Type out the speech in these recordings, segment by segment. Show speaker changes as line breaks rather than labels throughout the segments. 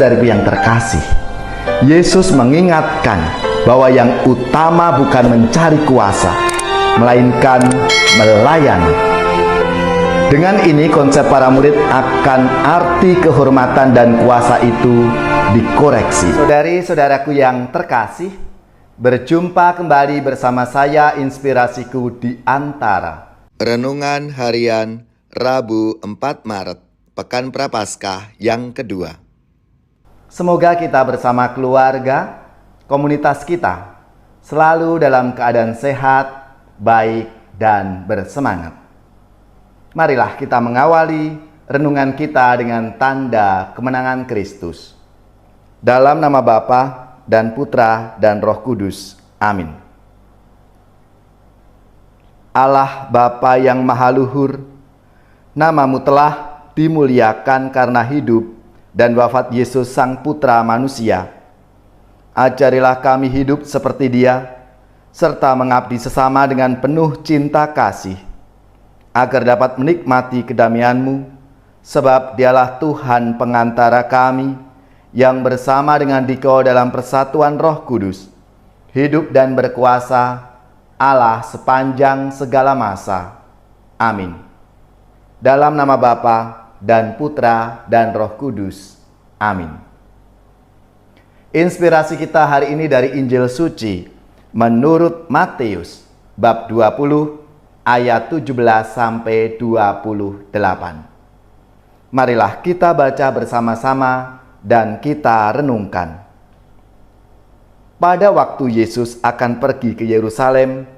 Saudara-saudariku yang terkasih, Yesus mengingatkan bahwa yang utama bukan mencari kuasa, melainkan melayani. Dengan ini konsep para murid akan arti kehormatan dan kuasa itu dikoreksi. Saudari-saudaraku yang terkasih, berjumpa kembali bersama saya Inspirasiku di Antara. Renungan Harian Rabu 4 Maret, Pekan Prapaskah yang kedua. Semoga kita bersama keluarga, komunitas kita, selalu dalam keadaan sehat, baik, dan bersemangat. Marilah kita mengawali renungan kita dengan tanda kemenangan Kristus. Dalam nama Bapa dan Putra dan Roh Kudus. Amin. Allah Bapa yang Maha Luhur, nama-Mu telah dimuliakan karena hidup dan wafat Yesus Sang Putra Manusia. Ajarilah kami hidup seperti Dia, serta mengabdi sesama dengan penuh cinta kasih, agar dapat menikmati kedamaian-Mu, sebab Dialah Tuhan pengantara kami, yang bersama dengan Dikau dalam persatuan Roh Kudus, hidup dan berkuasa Allah sepanjang segala masa. Amin. Dalam nama Bapa dan Putra dan Roh Kudus. Amin. Inspirasi kita hari ini dari Injil Suci menurut Matius bab 20 ayat 17 sampai 28. Marilah kita baca bersama-sama dan kita renungkan. Pada waktu Yesus akan pergi ke Yerusalem,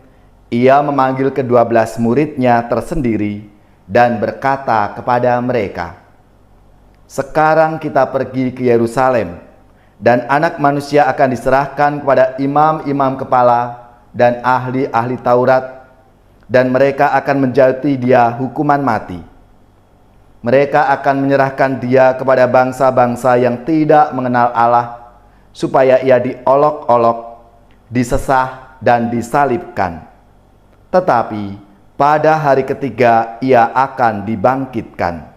Ia memanggil ke-12 muridnya tersendiri dan berkata kepada mereka, "Sekarang kita pergi ke Yerusalem, dan Anak Manusia akan diserahkan kepada imam-imam kepala dan ahli-ahli Taurat, dan mereka akan menjatuhi Dia hukuman mati. Mereka akan menyerahkan Dia kepada bangsa-bangsa yang tidak mengenal Allah, supaya Ia diolok-olok, disesah, dan disalibkan. Tetapi pada hari ketiga Ia akan dibangkitkan."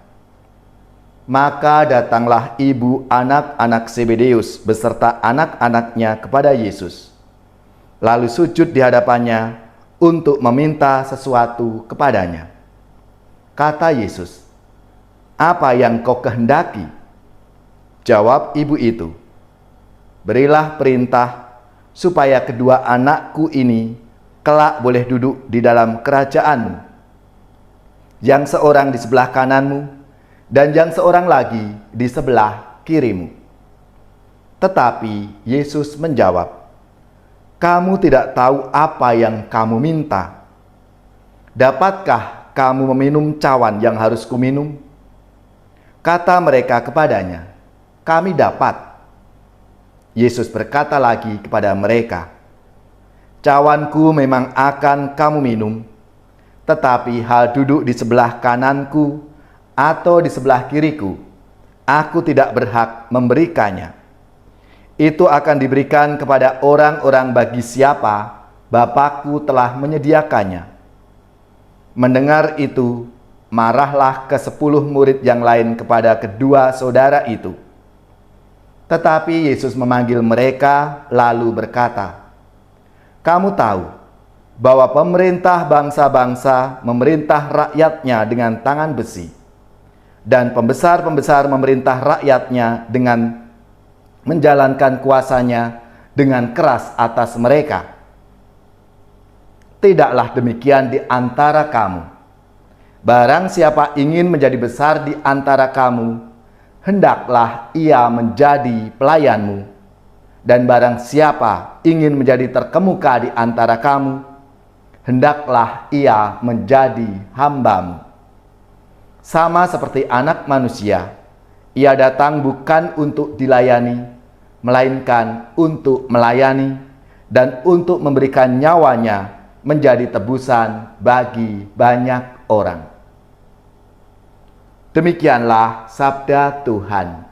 Maka datanglah ibu anak-anak Zebedeus beserta anak-anaknya kepada Yesus, lalu sujud di hadapannya untuk meminta sesuatu kepadanya. Kata Yesus, "Apa yang kau kehendaki?" Jawab ibu itu, "Berilah perintah supaya kedua anakku ini kelak boleh duduk di dalam kerajaan-Mu, yang seorang di sebelah kanan-Mu, dan yang seorang lagi di sebelah kiri-Mu." Tetapi Yesus menjawab, "Kamu tidak tahu apa yang kamu minta. Dapatkah kamu meminum cawan yang harus kuminum?" Kata mereka kepadanya, "Kami dapat." Yesus berkata lagi kepada mereka, "Cawanku memang akan kamu minum, tetapi hal duduk di sebelah kananku atau di sebelah kiriku, aku tidak berhak memberikannya. Itu akan diberikan kepada orang-orang bagi siapa Bapakku telah menyediakannya." Mendengar itu, marahlah ke-10 murid yang lain kepada kedua saudara itu. Tetapi Yesus memanggil mereka lalu berkata, "Kamu tahu bahwa pemerintah bangsa-bangsa memerintah rakyatnya dengan tangan besi, dan pembesar-pembesar memerintah rakyatnya dengan menjalankan kuasanya dengan keras atas mereka. Tidaklah demikian di antara kamu. Barang siapa ingin menjadi besar di antara kamu, hendaklah ia menjadi pelayanmu. Dan barang siapa ingin menjadi terkemuka di antara kamu, hendaklah ia menjadi hambamu. Sama seperti Anak Manusia, Ia datang bukan untuk dilayani, melainkan untuk melayani dan untuk memberikan nyawanya menjadi tebusan bagi banyak orang." Demikianlah sabda Tuhan.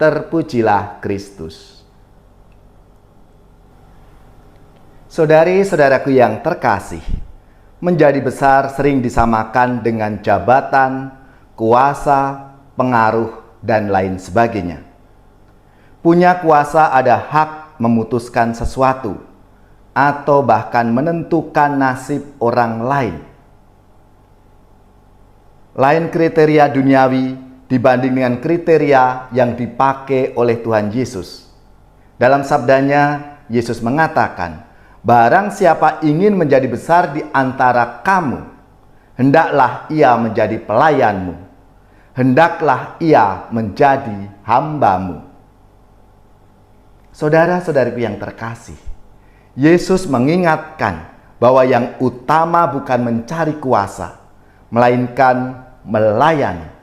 Terpujilah Kristus. Saudari-saudaraku yang terkasih, menjadi besar sering disamakan dengan jabatan, kuasa, pengaruh, dan lain sebagainya. punya kuasa ada hak memutuskan sesuatu atau bahkan menentukan nasib orang lain. Lain kriteria duniawi dibanding dengan kriteria yang dipakai oleh Tuhan Yesus. Dalam sabdanya, Yesus mengatakan, "Barang siapa ingin menjadi besar di antara kamu, hendaklah ia menjadi pelayanmu. Hendaklah ia menjadi hambamu." Saudara-saudariku yang terkasih, Yesus mengingatkan bahwa yang utama bukan mencari kuasa, melainkan melayani.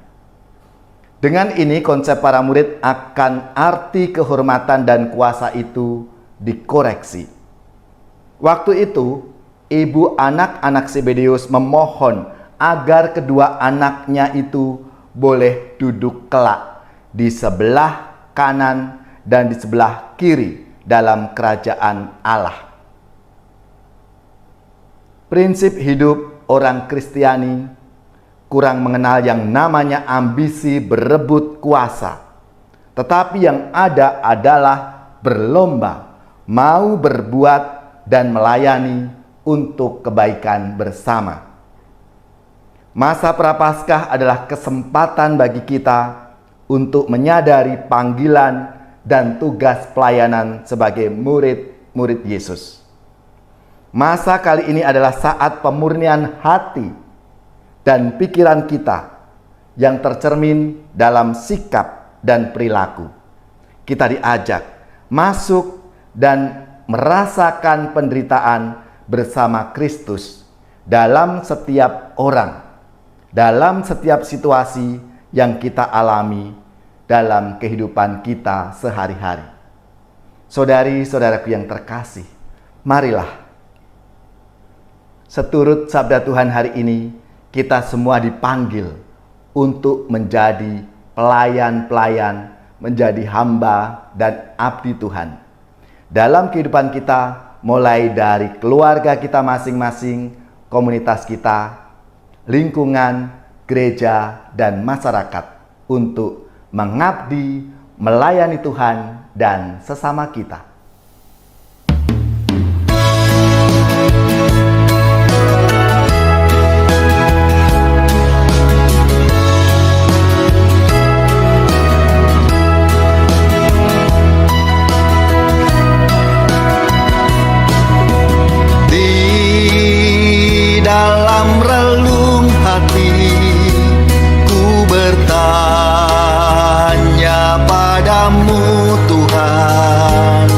Dengan ini konsep para murid akan arti kehormatan dan kuasa itu dikoreksi. Waktu itu, ibu anak-anak Zebedeus memohon agar kedua anaknya itu boleh duduk kelak di sebelah kanan dan di sebelah kiri dalam kerajaan Allah. Prinsip hidup orang Kristiani kurang mengenal yang namanya ambisi berebut kuasa, tetapi yang ada adalah berlomba, mau berbuat dan melayani untuk kebaikan bersama. Masa Prapaskah adalah kesempatan bagi kita untuk menyadari panggilan dan tugas pelayanan sebagai murid-murid Yesus. Masa kali ini adalah saat pemurnian hati dan pikiran kita yang tercermin dalam sikap dan perilaku. Kita diajak masuk dan merasakan penderitaan bersama Kristus dalam setiap orang, dalam setiap situasi yang kita alami dalam kehidupan kita sehari-hari. Saudari-saudaraku yang terkasih, marilah seturut sabda Tuhan hari ini, kita semua dipanggil untuk menjadi pelayan-pelayan, menjadi hamba dan abdi Tuhan. Dalam kehidupan kita, mulai dari keluarga kita masing-masing, komunitas kita, lingkungan, gereja, dan masyarakat, untuk mengabdi, melayani Tuhan dan sesama kita.
Di dalam relung hati ku bertanya padamu Tuhan,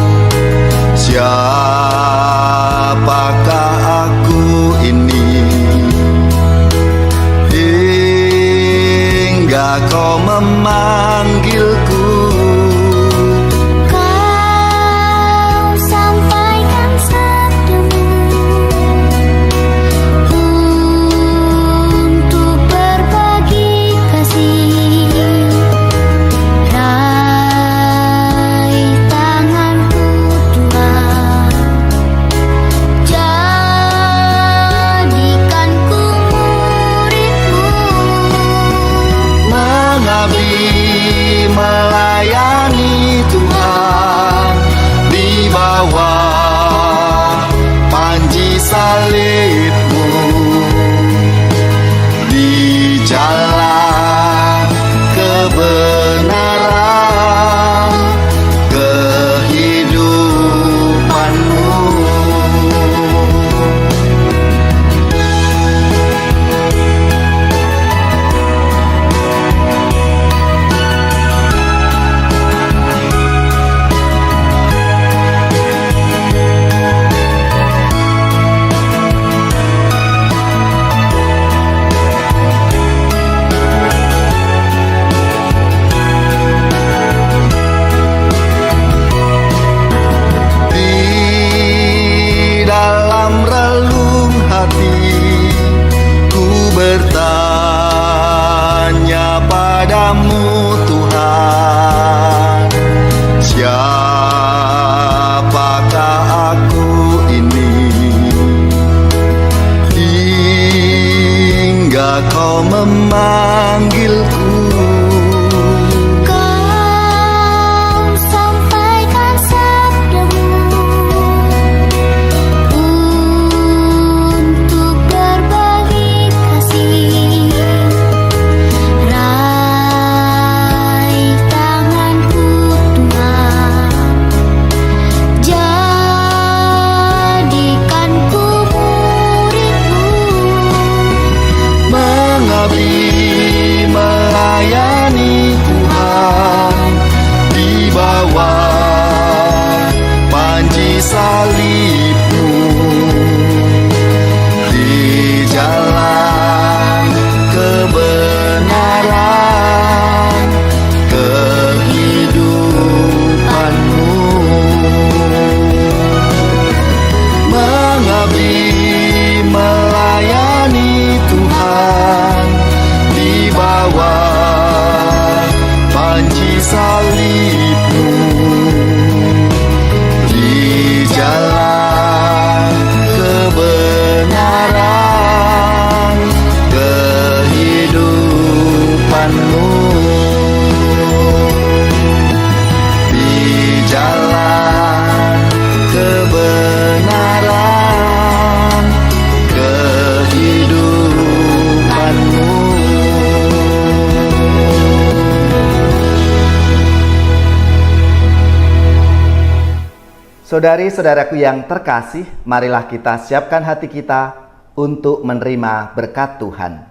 Saudari-saudaraku yang terkasih, marilah kita siapkan hati kita untuk menerima berkat Tuhan.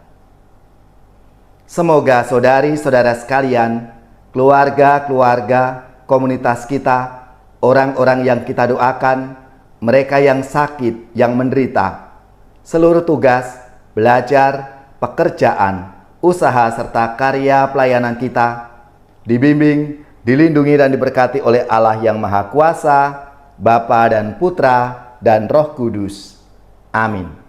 Semoga saudari-saudara sekalian, keluarga-keluarga, komunitas kita, orang-orang yang kita doakan, mereka yang sakit, yang menderita, seluruh tugas, belajar, pekerjaan, usaha, serta karya pelayanan kita, dibimbing, dilindungi dan diberkati oleh Allah yang Maha Kuasa, Bapa dan Putra dan Roh Kudus. Amin.